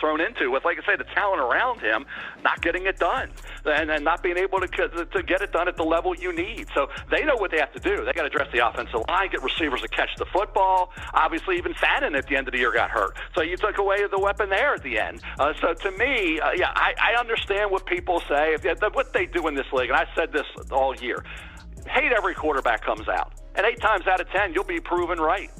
thrown into with, like I say, the talent around him, not getting it done and not being able to get it done at the level you need. So they know what they have to do. They got to address the offensive line, get receivers to catch the football. Obviously, even Fannin at the end of the year got hurt. So you took away the weapon there at the end. So to me, I understand what people say, what they do in this league, and I said this all year. Hate every quarterback comes out. And 8 times out of 10, you'll be proven right.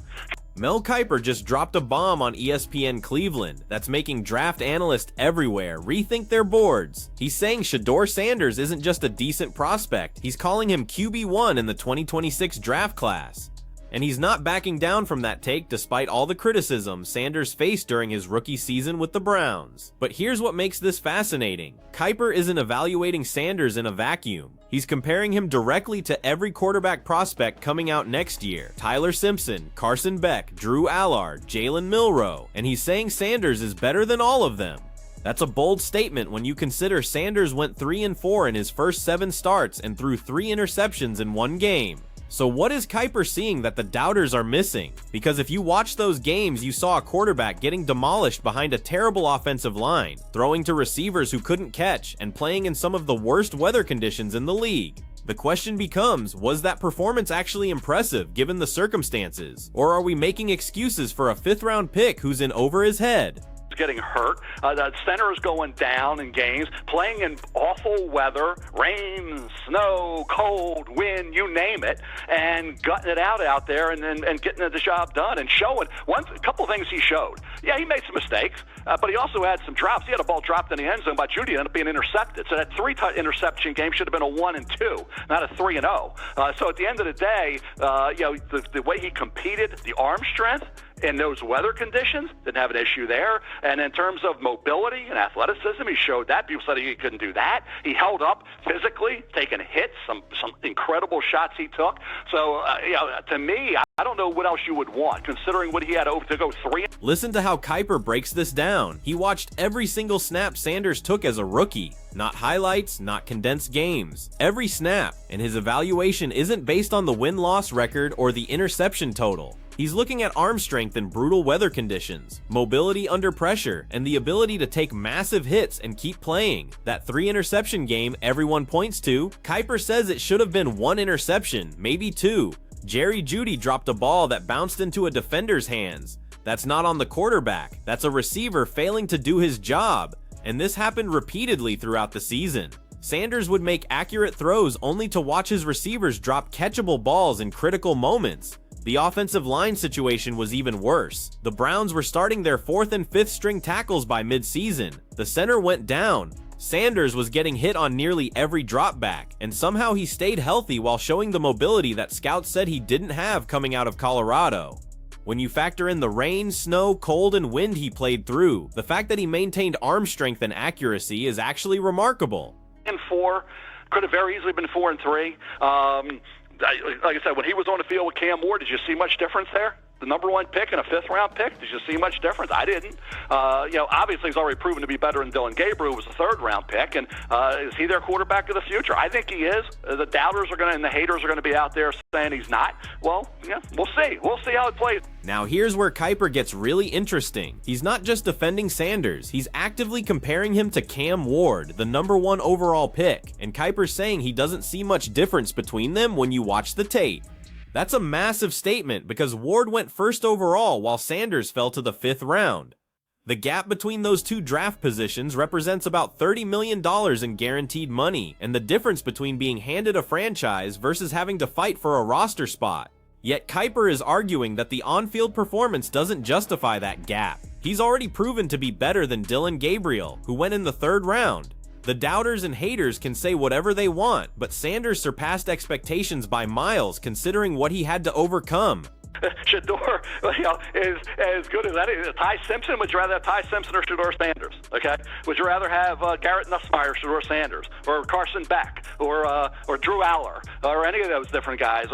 Mel Kiper just dropped a bomb on ESPN Cleveland that's making draft analysts everywhere rethink their boards. He's saying Shedeur Sanders isn't just a decent prospect, he's calling him QB1 in the 2026 draft class. And he's not backing down from that take despite all the criticism Sanders faced during his rookie season with the Browns. But here's what makes this fascinating. Kiper isn't evaluating Sanders in a vacuum. He's comparing him directly to every quarterback prospect coming out next year. Tyler Simpson, Carson Beck, Drew Allar, Jalen Milroe, and he's saying Sanders is better than all of them. That's a bold statement when you consider Sanders went 3-4 in his first 7 starts and threw 3 interceptions in 1 game. So what is Kiper seeing that the doubters are missing? Because if you watch those games, you saw a quarterback getting demolished behind a terrible offensive line, throwing to receivers who couldn't catch, and playing in some of the worst weather conditions in the league. The question becomes, was that performance actually impressive given the circumstances? Or are we making excuses for a 5th-round pick who's in over his head? Getting hurt, the center is going down in games, playing in awful weather, rain, snow, cold, wind, you name it, and gutting it out there and getting the job done and showing. A couple things he showed. Yeah, he made some mistakes, but he also had some drops. He had a ball dropped in the end zone by Judy and ended up being intercepted. So that 3-interception game should have been a 1-2, not a 3-0. So at the end of the day, the way he competed, the arm strength, in those weather conditions, didn't have an issue there. And in terms of mobility and athleticism, he showed that. People said he couldn't do that. He held up physically, taking hits, some incredible shots he took. So, to me, I don't know what else you would want, considering what he had to go 3. Listen to how Kiper breaks this down. He watched every single snap Sanders took as a rookie. Not highlights, not condensed games. Every snap, and his evaluation isn't based on the win-loss record or the interception total. He's looking at arm strength in brutal weather conditions, mobility under pressure, and the ability to take massive hits and keep playing. That 3-interception game everyone points to, Kiper says it should have been 1 interception, maybe 2. Jerry Jeudy dropped a ball that bounced into a defender's hands. That's not on the quarterback, that's a receiver failing to do his job, and this happened repeatedly throughout the season. Sanders would make accurate throws only to watch his receivers drop catchable balls in critical moments. The offensive line situation was even worse. The Browns were starting their 4th and 5th string tackles by mid-season. The center went down. Sanders was getting hit on nearly every drop back, and somehow he stayed healthy while showing the mobility that scouts said he didn't have coming out of Colorado. When you factor in the rain, snow, cold, and wind he played through, the fact that he maintained arm strength and accuracy is actually remarkable. 4, could have very easily been 4 and 3. Like I said, when he was on the field with Cam Ward, did you see much difference there? The number 1 pick and a 5th-round pick, did you see much difference? I didn't. Obviously he's already proven to be better than Dylan Gabriel, who was a 3rd-round pick, and is he their quarterback of the future? I think he is. The doubters are and the haters are going to be out there saying he's not. Well, yeah, we'll see. We'll see how it plays. Now here's where Kiper gets really interesting. He's not just defending Sanders, he's actively comparing him to Cam Ward, the number 1 overall pick, and Kiper's saying he doesn't see much difference between them when you watch the tape. That's a massive statement because Ward went 1st overall while Sanders fell to the 5th round. The gap between those 2 draft positions represents about $30 million in guaranteed money, and the difference between being handed a franchise versus having to fight for a roster spot. Yet Kiper is arguing that the on-field performance doesn't justify that gap. He's already proven to be better than Dylan Gabriel, who went in the 3rd round. The doubters and haters can say whatever they want, but Sanders surpassed expectations by miles considering what he had to overcome. Shedeur, is as good as that is. Ty Simpson, would you rather have Ty Simpson or Shedeur Sanders? Okay, would you rather have Garrett Nussmeier, Shedeur Sanders, or Carson Beck, or Drew Allar, or any of those different guys?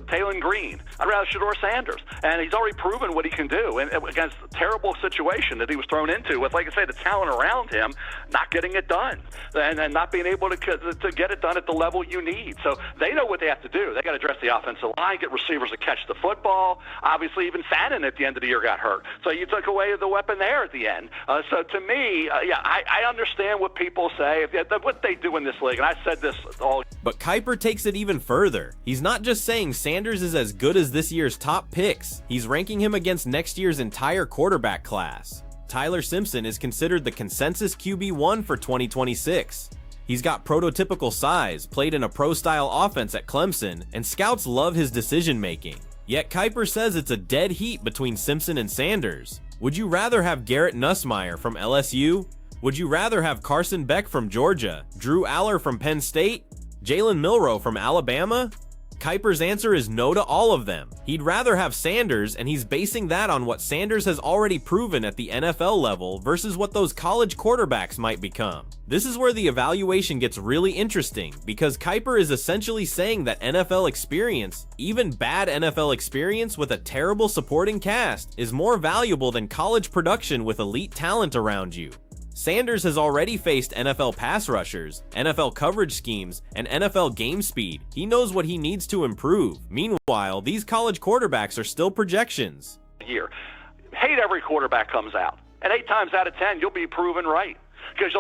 Taylor Green. I'd rather Shedeur Sanders, and he's already proven what he can do. And against a terrible situation that he was thrown into, with, like I say, the talent around him, not getting it done, and not being able to get it done at the level you need. So they know what they have to do. They got to address the offensive line, get receivers to catch the football. Well, obviously even Fannin at the end of the year got hurt. So you took away the weapon there at the end. So to me, I understand what people say, what they do in this league, and I said this all. But Kiper takes it even further. He's not just saying Sanders is as good as this year's top picks. He's ranking him against next year's entire quarterback class. Tyler Simpson is considered the consensus QB1 for 2026. He's got prototypical size, played in a pro-style offense at Clemson, and scouts love his decision-making. Yet Kiper says it's a dead heat between Simpson and Sanders. Would you rather have Garrett Nussmeier from LSU? Would you rather have Carson Beck from Georgia, Drew Allar from Penn State, Jalen Milroe from Alabama? Kiper's answer is no to all of them. He'd rather have Sanders, and he's basing that on what Sanders has already proven at the NFL level versus what those college quarterbacks might become. This is where the evaluation gets really interesting, because Kiper is essentially saying that NFL experience, even bad NFL experience with a terrible supporting cast, is more valuable than college production with elite talent around you. Sanders has already faced NFL pass rushers, NFL coverage schemes, and NFL game speed. He knows what he needs to improve. Meanwhile, these college quarterbacks are still projections. Hate every quarterback comes out, and 8 times out of 10, you'll be proven right. Because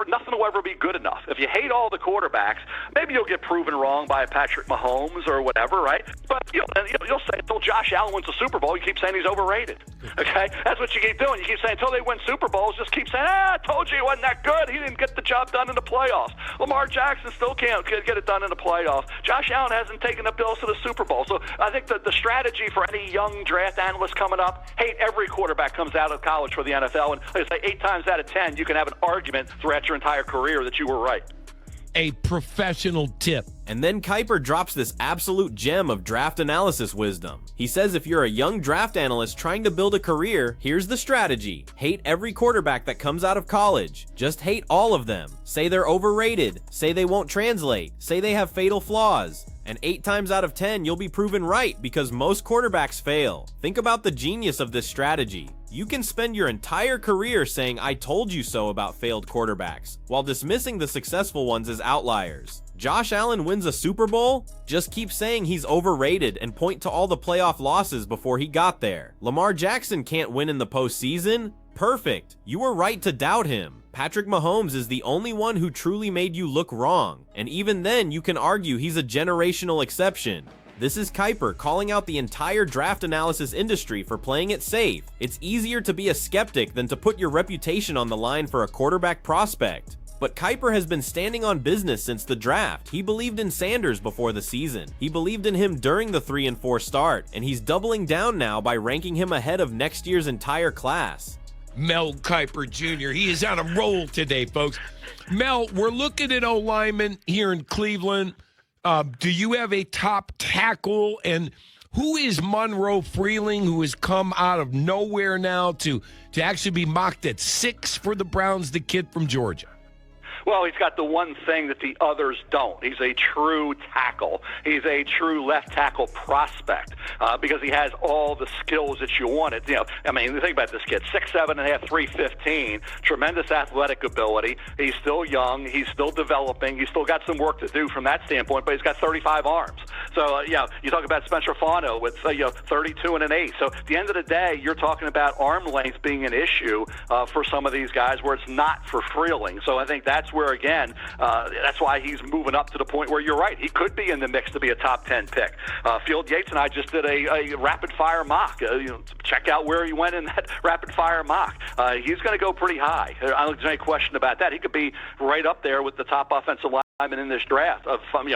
nothing will ever be good enough. If you hate all the quarterbacks, maybe you'll get proven wrong by Patrick Mahomes or whatever, right? But you'll say until Josh Allen wins the Super Bowl, you keep saying he's overrated. Okay, that's what you keep doing. You keep saying until they win Super Bowls, just keep saying, I told you he wasn't that good. He didn't get the job done in the playoffs. Lamar Jackson still can't get it done in the playoffs. Josh Allen hasn't taken the Bills to the Super Bowl. So I think that the strategy for any young draft analyst coming up, hate every quarterback comes out of college for the NFL, and like I say, 8 times out of 10, you can have an argument throughout your entire career that you were right. A professional tip. And then Kiper drops this absolute gem of draft analysis wisdom. He says if you're a young draft analyst trying to build a career, here's the strategy. Hate every quarterback that comes out of college. Just hate all of them. Say they're overrated. Say they won't translate. Say they have fatal flaws. And 8 times out of 10, you'll be proven right because most quarterbacks fail. Think about the genius of this strategy. You can spend your entire career saying I told you so about failed quarterbacks, while dismissing the successful ones as outliers. Josh Allen wins a Super Bowl? Just keep saying he's overrated and point to all the playoff losses before he got there. Lamar Jackson can't win in the postseason? Perfect. You were right to doubt him. Patrick Mahomes is the only one who truly made you look wrong, and even then you can argue he's a generational exception. This is Kiper calling out the entire draft analysis industry for playing it safe. It's easier to be a skeptic than to put your reputation on the line for a quarterback prospect. But Kiper has been standing on business since the draft. He believed in Sanders before the season. He believed in him during the 3 and 4 start, and he's doubling down now by ranking him ahead of next year's entire class. Mel Kiper Jr. He is on a roll today, folks. Mel, we're looking at O-linemen here in Cleveland. Do you have a top tackle? And who is Monroe Freeling, who has come out of nowhere now to actually be mocked at 6 for the Browns, the kid from Georgia? Well, he's got the one thing that the others don't. He's a true tackle. He's a true left tackle prospect because he has all the skills that you wanted. You know, I mean, think about this kid: 6'7.5", 315, tremendous athletic ability. He's still young. He's still developing. He's still got some work to do from that standpoint, but he's got 35 arms. So, you talk about Spencer Fano with 32 and an 8. So, at the end of the day, you're talking about arm length being an issue for some of these guys, where it's not for Freeling. So, I think that's where, again, that's why he's moving up to the point where you're right. He could be in the mix to be a top 10 pick. Field Yates and I just did a rapid-fire mock. Check out where he went in that rapid-fire mock. He's going to go pretty high. I don't think there's any question about that. He could be right up there with the top offensive lineman in this draft.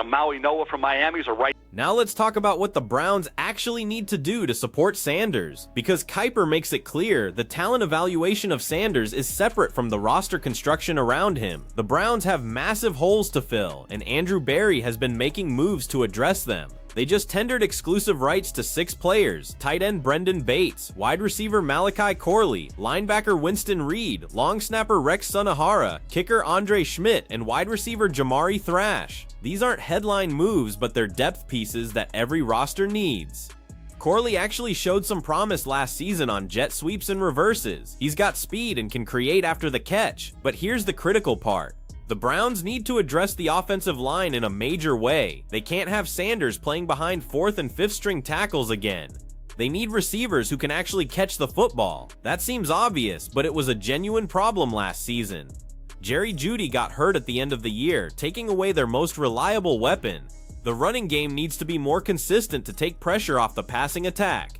Maui Noah from Miami's a right. Now let's talk about what the Browns actually need to do to support Sanders, because Kiper makes it clear the talent evaluation of Sanders is separate from the roster construction around him. The Browns have massive holes to fill, and Andrew Berry has been making moves to address them. They just tendered exclusive rights to 6 players: tight end Brendan Bates, wide receiver Malachi Corley, linebacker Winston Reed, long snapper Rex Sunahara, kicker Andre Schmidt, and wide receiver Jamari Thrash. These aren't headline moves, but they're depth pieces that every roster needs. Corley actually showed some promise last season on jet sweeps and reverses. He's got speed and can create after the catch, but here's the critical part. The Browns need to address the offensive line in a major way. They can't have Sanders playing behind 4th and 5th string tackles again. They need receivers who can actually catch the football. That seems obvious, but it was a genuine problem last season. Jerry Jeudy got hurt at the end of the year, taking away their most reliable weapon. The running game needs to be more consistent to take pressure off the passing attack.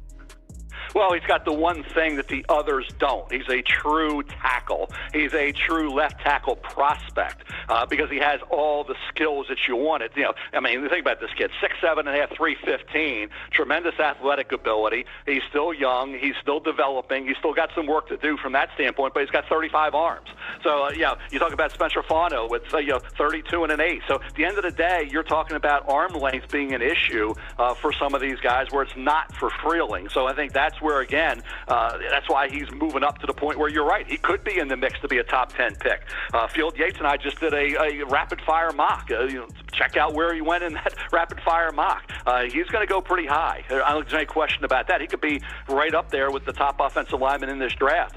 Well, he's got the one thing that the others don't. He's a true tackle. He's a true left tackle prospect because he has all the skills that you wanted. You know, I mean, think about this kid: 6'7.5", 315, tremendous athletic ability. He's still young. He's still developing. He's still got some work to do from that standpoint, but he's got 35 arms. So, you talk about Spencer Fano with 32 and an 8. So, at the end of the day, you're talking about arm length being an issue for some of these guys where it's not for Freeling. So, I think that's where, again, that's why he's moving up to the point where you're right. He could be in the mix to be a top 10 pick. Field Yates and I just did a rapid-fire mock. Check out where he went in that rapid-fire mock. He's going to go pretty high. I don't think there's any question about that. He could be right up there with the top offensive lineman in this draft.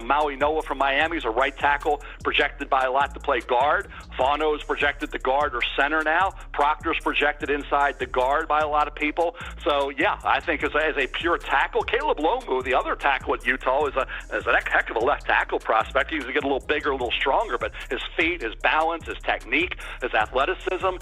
Maui Noah from Miami is a right tackle, projected by a lot to play guard. Fano's projected to guard or center now. Proctor's projected inside the guard by a lot of people. So, yeah, I think as a pure tackle, Caleb Lomu, the other tackle at Utah, is a heck of a left tackle prospect. He's going to get a little bigger, a little stronger, but his feet, his balance, his technique, his athleticism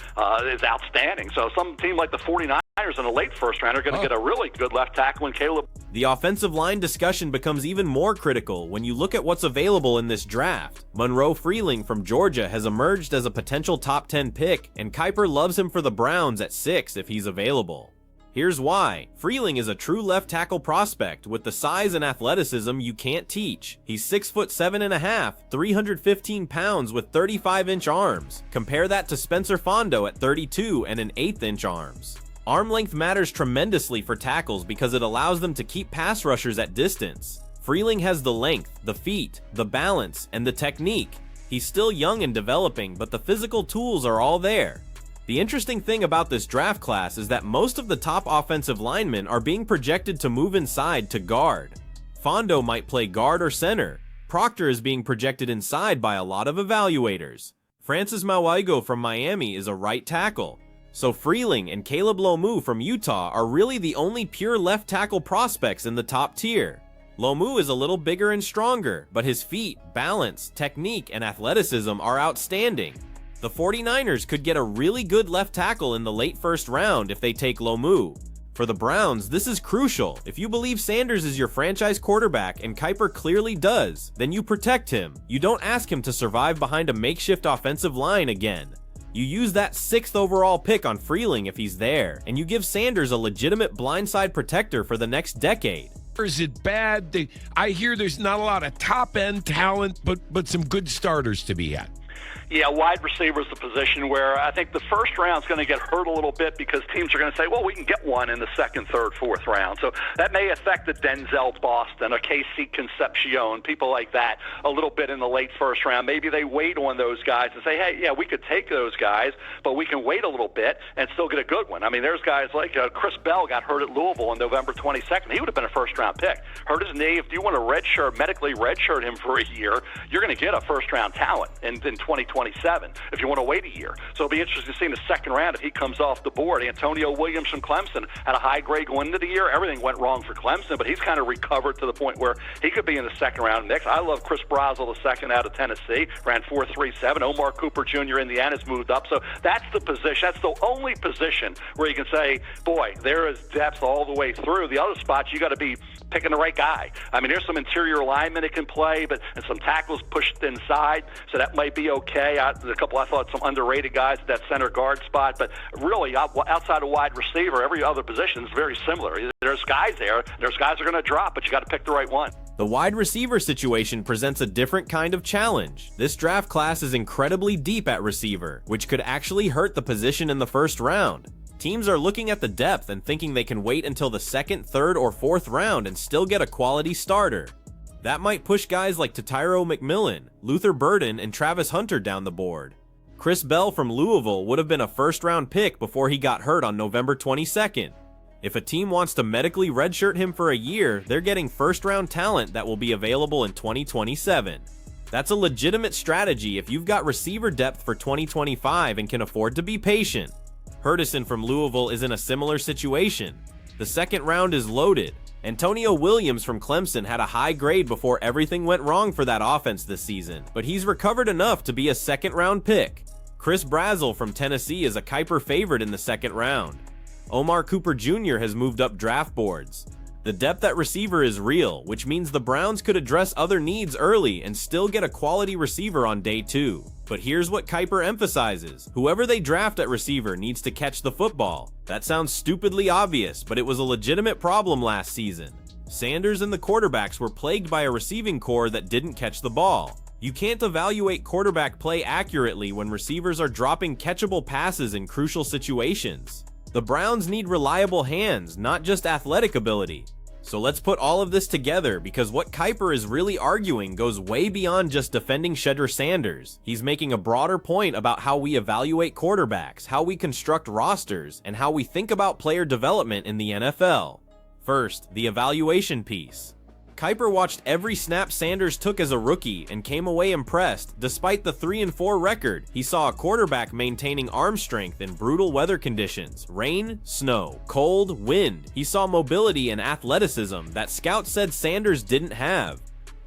is outstanding. So some team like the 49ers in the late first round are going to get a really good left tackle in Caleb. The offensive line discussion becomes even more critical when you look at what's available in this draft. Monroe Freeling from Georgia has emerged as a potential top 10 pick, and Kiper loves him for the Browns at 6 if he's available. Here's why. Freeling is a true left tackle prospect with the size and athleticism you can't teach. He's 6'7.5", 315 pounds with 35-inch arms. Compare that to Spencer Fondo at 32 and an 1/8-inch arms. Arm length matters tremendously for tackles because it allows them to keep pass rushers at distance. Freeling has the length, the feet, the balance, and the technique. He's still young and developing, but the physical tools are all there. The interesting thing about this draft class is that most of the top offensive linemen are being projected to move inside to guard. Fondo might play guard or center. Proctor is being projected inside by a lot of evaluators. Francis Mauigo from Miami is a right tackle. So Freeling and Caleb Lomu from Utah are really the only pure left tackle prospects in the top tier. Lomu is a little bigger and stronger, but his feet, balance, technique, and athleticism are outstanding. The 49ers could get a really good left tackle in the late first round if they take Lomu. For the Browns, this is crucial. If you believe Sanders is your franchise quarterback, and Kiper clearly does, then you protect him. You don't ask him to survive behind a makeshift offensive line again. You use that 6th overall pick on Freeling if he's there, and you give Sanders a legitimate blindside protector for the next decade. Or is it bad? I hear there's not a lot of top-end talent, but some good starters to be had. Yeah, wide receiver is the position where I think the first round's going to get hurt a little bit because teams are going to say, well, we can get one in the second, third, fourth round. So that may affect the Denzel Boston, a KC Concepcion, people like that, a little bit in the late first round. Maybe they wait on those guys and say, hey, yeah, we could take those guys, but we can wait a little bit and still get a good one. I mean, there's guys like Chris Bell got hurt at Louisville on November 22nd. He would have been a first-round pick. Hurt his knee. If you want to medically redshirt him for a year, you're going to get a first-round talent in 2027 if you want to wait a year. So it'll be interesting to see in the second round if he comes off the board. Antonio Williams from Clemson had a high grade going into the year. Everything went wrong for Clemson, but he's kind of recovered to the point where he could be in the second round mix. I love Chris Brazel, the second out of Tennessee, ran 4.37. Omar Cooper Jr. Indiana's moved up. So that's the position. That's the only position where you can say, boy, there is depth all the way through. The other spots, you got to be picking the right guy. I mean, there's some interior linemen that can play, and some tackles pushed inside, so that might be okay. A couple, I thought, some underrated guys at that center guard spot, but really outside of wide receiver, every other position is very similar. There's guys there. There's guys that are going to drop, but you got to pick the right one. The wide receiver situation presents a different kind of challenge. This draft class is incredibly deep at receiver, which could actually hurt the position in the first round. Teams are looking at the depth and thinking they can wait until the second, third, or fourth round and still get a quality starter. That might push guys like Tatiro McMillan, Luther Burden, and Travis Hunter down the board. Chris Bell from Louisville would have been a first-round pick before he got hurt on November 22nd. If a team wants to medically redshirt him for a year, they're getting first-round talent that will be available in 2027. That's a legitimate strategy if you've got receiver depth for 2025 and can afford to be patient. Hurdison from Louisville is in a similar situation. The second round is loaded. Antonio Williams from Clemson had a high grade before everything went wrong for that offense this season, but he's recovered enough to be a second-round pick. Chris Brazzell from Tennessee is a Kiper favorite in the second round. Omar Cooper Jr. has moved up draft boards. The depth at receiver is real, which means the Browns could address other needs early and still get a quality receiver on day 2. But here's what Kiper emphasizes: whoever they draft at receiver needs to catch the football. That sounds stupidly obvious, but it was a legitimate problem last season. Sanders and the quarterbacks were plagued by a receiving core that didn't catch the ball. You can't evaluate quarterback play accurately when receivers are dropping catchable passes in crucial situations. The Browns need reliable hands, not just athletic ability. So let's put all of this together, because what Kiper is really arguing goes way beyond just defending Shedeur Sanders. He's making a broader point about how we evaluate quarterbacks, how we construct rosters, and how we think about player development in the NFL. First, the evaluation piece. Kiper watched every snap Sanders took as a rookie and came away impressed. Despite the 3-4 record, he saw a quarterback maintaining arm strength in brutal weather conditions: rain, snow, cold, wind. He saw mobility and athleticism that scouts said Sanders didn't have.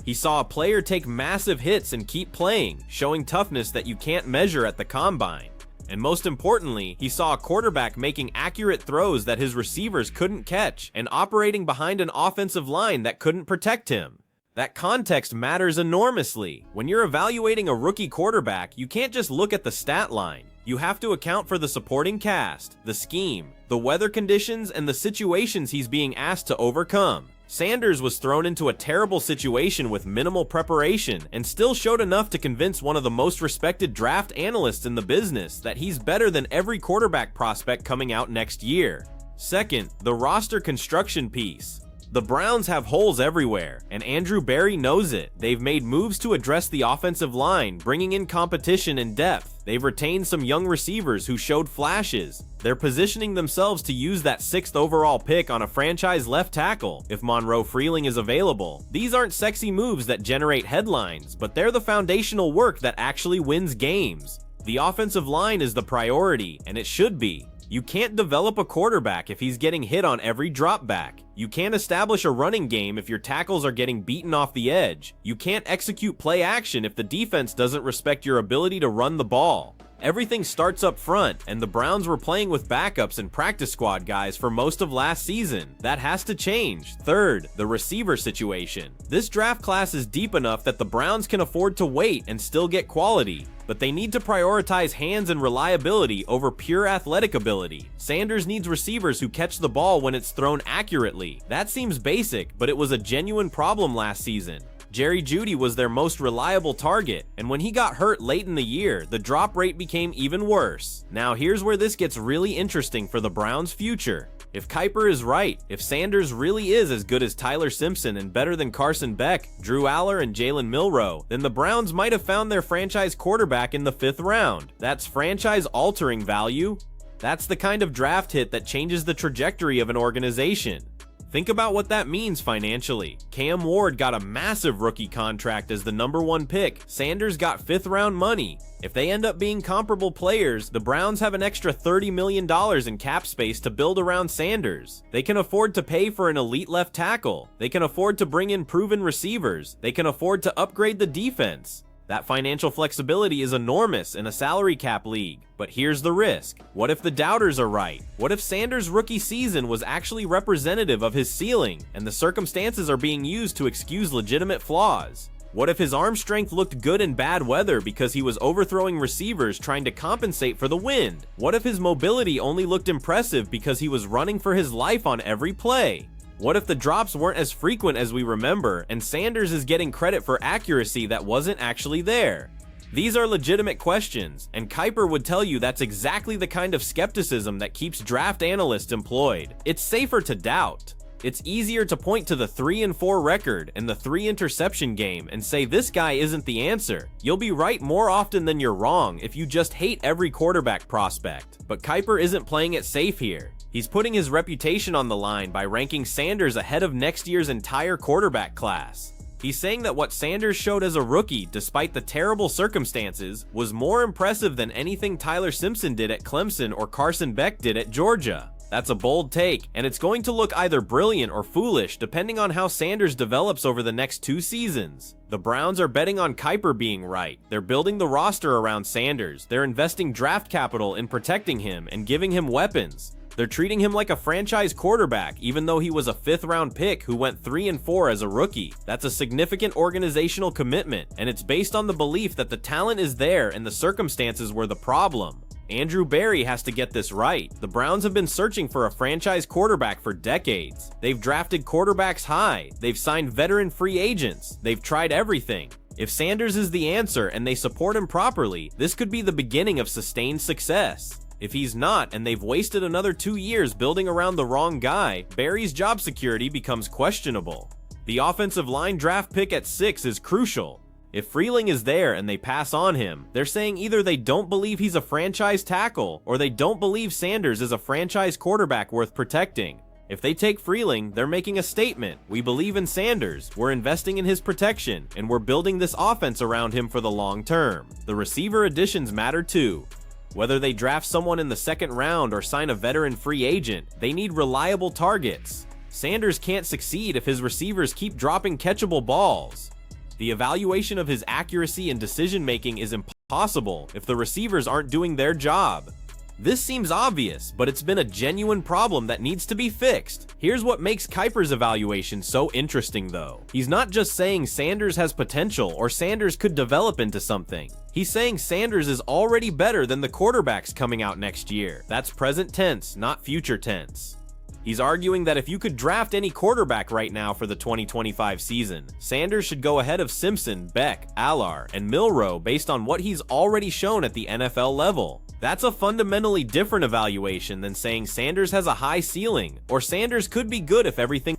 He saw a player take massive hits and keep playing, showing toughness that you can't measure at the combine. And most importantly, he saw a quarterback making accurate throws that his receivers couldn't catch and operating behind an offensive line that couldn't protect him. That context matters enormously. When you're evaluating a rookie quarterback, you can't just look at the stat line. You have to account for the supporting cast, the scheme, the weather conditions, and the situations he's being asked to overcome. Sanders was thrown into a terrible situation with minimal preparation and still showed enough to convince one of the most respected draft analysts in the business that he's better than every quarterback prospect coming out next year. Second, the roster construction piece. The Browns have holes everywhere, and Andrew Berry knows it. They've made moves to address the offensive line, bringing in competition and depth. They've retained some young receivers who showed flashes. They're positioning themselves to use that 6th overall pick on a franchise left tackle if Monroe Freeling is available. These aren't sexy moves that generate headlines, but they're the foundational work that actually wins games. The offensive line is the priority, and it should be. You can't develop a quarterback if he's getting hit on every drop back. You can't establish a running game if your tackles are getting beaten off the edge. You can't execute play action if the defense doesn't respect your ability to run the ball. Everything starts up front, and the Browns were playing with backups and practice squad guys for most of last season. That has to change. Third, the receiver situation. This draft class is deep enough that the Browns can afford to wait and still get quality, but they need to prioritize hands and reliability over pure athletic ability. Sanders needs receivers who catch the ball when it's thrown accurately. That seems basic, but it was a genuine problem last season. Jerry Jeudy was their most reliable target, and when he got hurt late in the year, the drop rate became even worse. Now here's where this gets really interesting for the Browns' future. If Kiper is right, if Sanders really is as good as Tyler Simpson and better than Carson Beck, Drew Allar, and Jalen Milroe, then the Browns might have found their franchise quarterback in the 5th round. That's franchise-altering value. That's the kind of draft hit that changes the trajectory of an organization. Think about what that means financially. Cam Ward got a massive rookie contract as the #1 pick. Sanders got 5th round money. If they end up being comparable players, the Browns have an extra $30 million in cap space to build around Sanders. They can afford to pay for an elite left tackle. They can afford to bring in proven receivers. They can afford to upgrade the defense. That financial flexibility is enormous in a salary cap league. But here's the risk. What if the doubters are right? What if Sanders' rookie season was actually representative of his ceiling, and the circumstances are being used to excuse legitimate flaws? What if his arm strength looked good in bad weather because he was overthrowing receivers trying to compensate for the wind? What if his mobility only looked impressive because he was running for his life on every play? What if the drops weren't as frequent as we remember, and Sanders is getting credit for accuracy that wasn't actually there? These are legitimate questions, and Kiper would tell you that's exactly the kind of skepticism that keeps draft analysts employed. It's safer to doubt. It's easier to point to the 3-4 record and the 3 interception game and say this guy isn't the answer. You'll be right more often than you're wrong if you just hate every quarterback prospect. But Kiper isn't playing it safe here. He's putting his reputation on the line by ranking Sanders ahead of next year's entire quarterback class. He's saying that what Sanders showed as a rookie, despite the terrible circumstances, was more impressive than anything Tyler Simpson did at Clemson or Carson Beck did at Georgia. That's a bold take, and it's going to look either brilliant or foolish depending on how Sanders develops over the next 2 seasons. The Browns are betting on Kiper being right. They're building the roster around Sanders. They're investing draft capital in protecting him and giving him weapons. They're treating him like a franchise quarterback, even though he was a 5th-round pick who went 3-4 as a rookie. That's a significant organizational commitment, and it's based on the belief that the talent is there and the circumstances were the problem. Andrew Berry has to get this right. The Browns have been searching for a franchise quarterback for decades. They've drafted quarterbacks high. They've signed veteran free agents. They've tried everything. If Sanders is the answer and they support him properly, this could be the beginning of sustained success. If he's not, and they've wasted another 2 years building around the wrong guy, Berry's job security becomes questionable. The offensive line draft pick at 6 is crucial. If Freeling is there and they pass on him, they're saying either they don't believe he's a franchise tackle, or they don't believe Sanders is a franchise quarterback worth protecting. If they take Freeling, they're making a statement. We believe in Sanders, we're investing in his protection, and we're building this offense around him for the long term. The receiver additions matter too. Whether they draft someone in the 2nd round or sign a veteran free agent, they need reliable targets. Sanders can't succeed if his receivers keep dropping catchable balls. The evaluation of his accuracy and decision-making is impossible if the receivers aren't doing their job. This seems obvious, but it's been a genuine problem that needs to be fixed. Here's what makes Kiper's evaluation so interesting though. He's not just saying Sanders has potential or Sanders could develop into something. He's saying Sanders is already better than the quarterbacks coming out next year. That's present tense, not future tense. He's arguing that if you could draft any quarterback right now for the 2025 season, Sanders should go ahead of Simpson, Beck, Allar, and Milroe based on what he's already shown at the NFL level. That's a fundamentally different evaluation than saying Sanders has a high ceiling, or Sanders could be good if everything